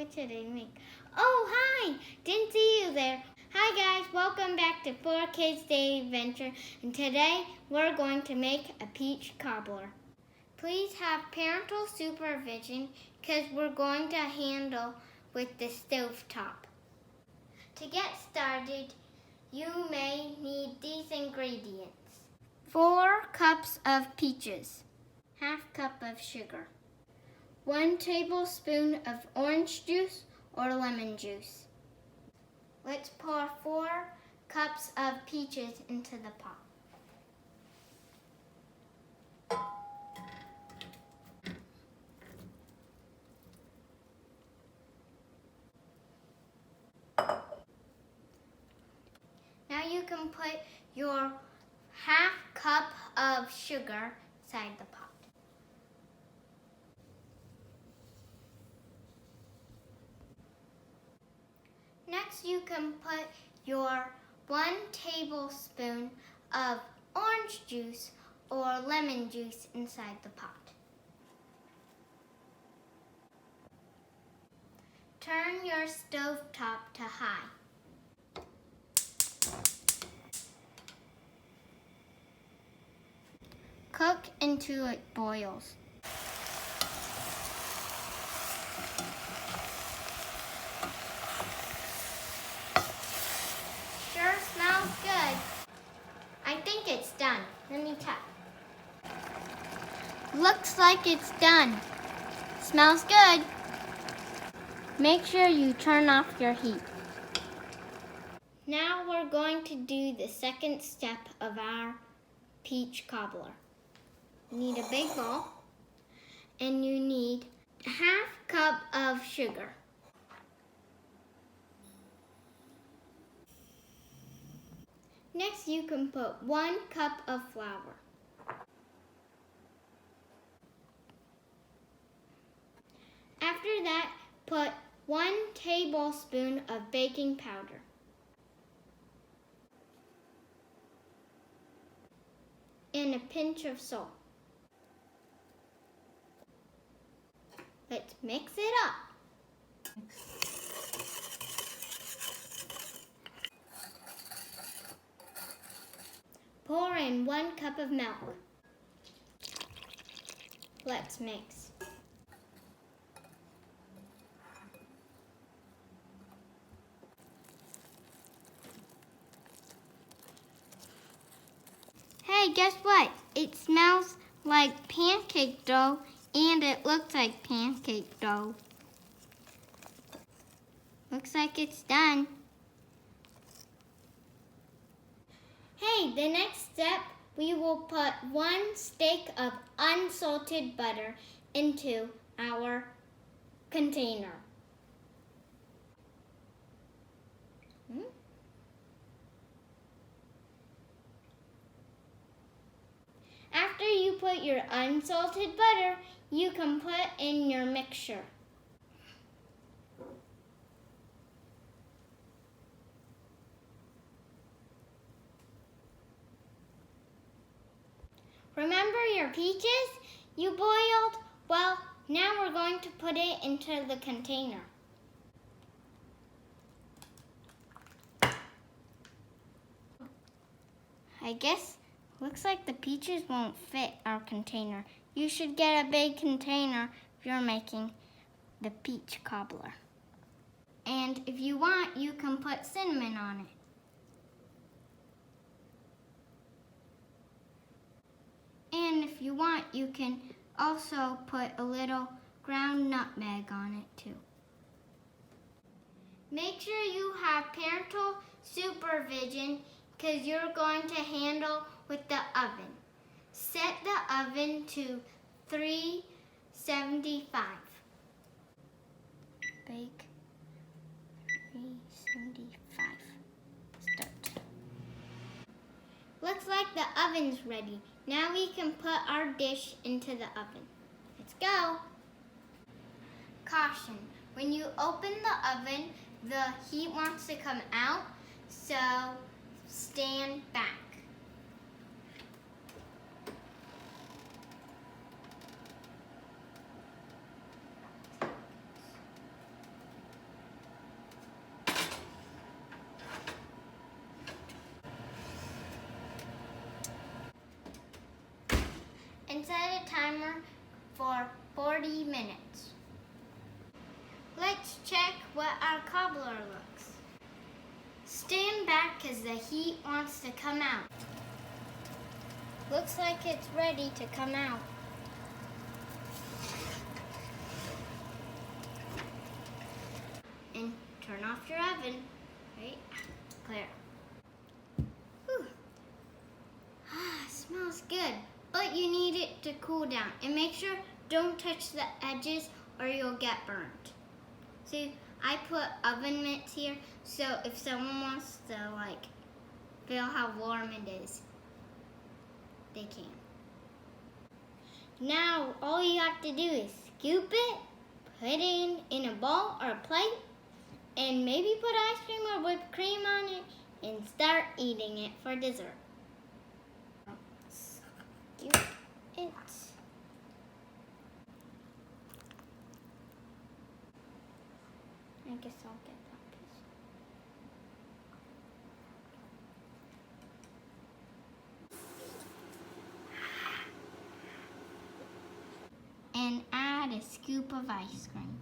What should I make? Oh, hi! Didn't see you there. Hi guys, welcome back to 4Kids Day Adventure, and today we're going to make a peach cobbler. Please have parental supervision because we're going to handle with the stovetop. To get started, you may need these ingredients. 4 cups of peaches, half cup of sugar, 1 tablespoon of orange juice or lemon juice. Let's pour 4 cups of peaches into the pot. Now you can put your half cup of sugar inside the pot. Next, you can put your 1 tablespoon of orange juice or lemon juice inside the pot. Turn your stovetop to high. Cook until it boils. Sure smells good. I think it's done. Let me check. Looks like it's done. Smells good. Make sure you turn off your heat. Now we're going to do the second step of our peach cobbler. You need a big bowl, and you need a half cup of sugar. Next, you can put 1 cup of flour. After that, put 1 tablespoon of baking powder. And a pinch of salt. Let's mix it up. Pour in 1 cup of milk. Let's mix. Hey, guess what? It smells like pancake dough and it looks like pancake dough. Looks like it's done. Hey, the next step, we will put 1 stick of unsalted butter into our container. After you put your unsalted butter, you can put in your mixture. Remember your peaches you boiled? Well, now we're going to put it into the container. I guess looks like the peaches won't fit our container. You should get a big container if you're making the peach cobbler. And if you want, you can put cinnamon on it. And if you want, you can also put a little ground nutmeg on it too. Make sure you have parental supervision because you're going to handle with the oven. Set the oven to 375. Bake 375. Start. Looks like the oven's ready. Now we can put our dish into the oven. Let's go. Caution, when you open the oven, the heat wants to come out, so stand back. a timer for 40 minutes. Let's check what our cobbler looks. Stand back because the heat wants to come out. Looks like it's ready to come out. And turn off your oven. Right? Clear. Whew. Smells good. But you need it to cool down. And make sure don't touch the edges or you'll get burnt. See, I put oven mitts here, so if someone wants to feel how warm it is, they can. Now, all you have to do is scoop it, put it in a bowl or a plate, and maybe put ice cream or whipped cream on it, and start eating it for dessert. Scoop it. I guess I'll get that piece. And add a scoop of ice cream.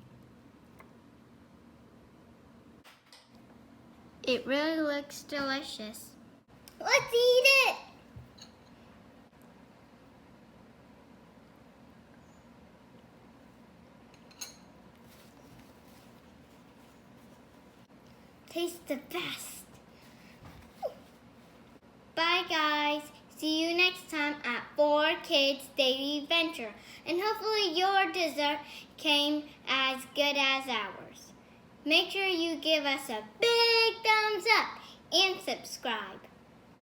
It really looks delicious. Let's eat it! Tastes the best. Bye guys. See you next time at 4 Kids Daily Adventure. And hopefully your dessert came as good as ours. Make sure you give us a big thumbs up and subscribe.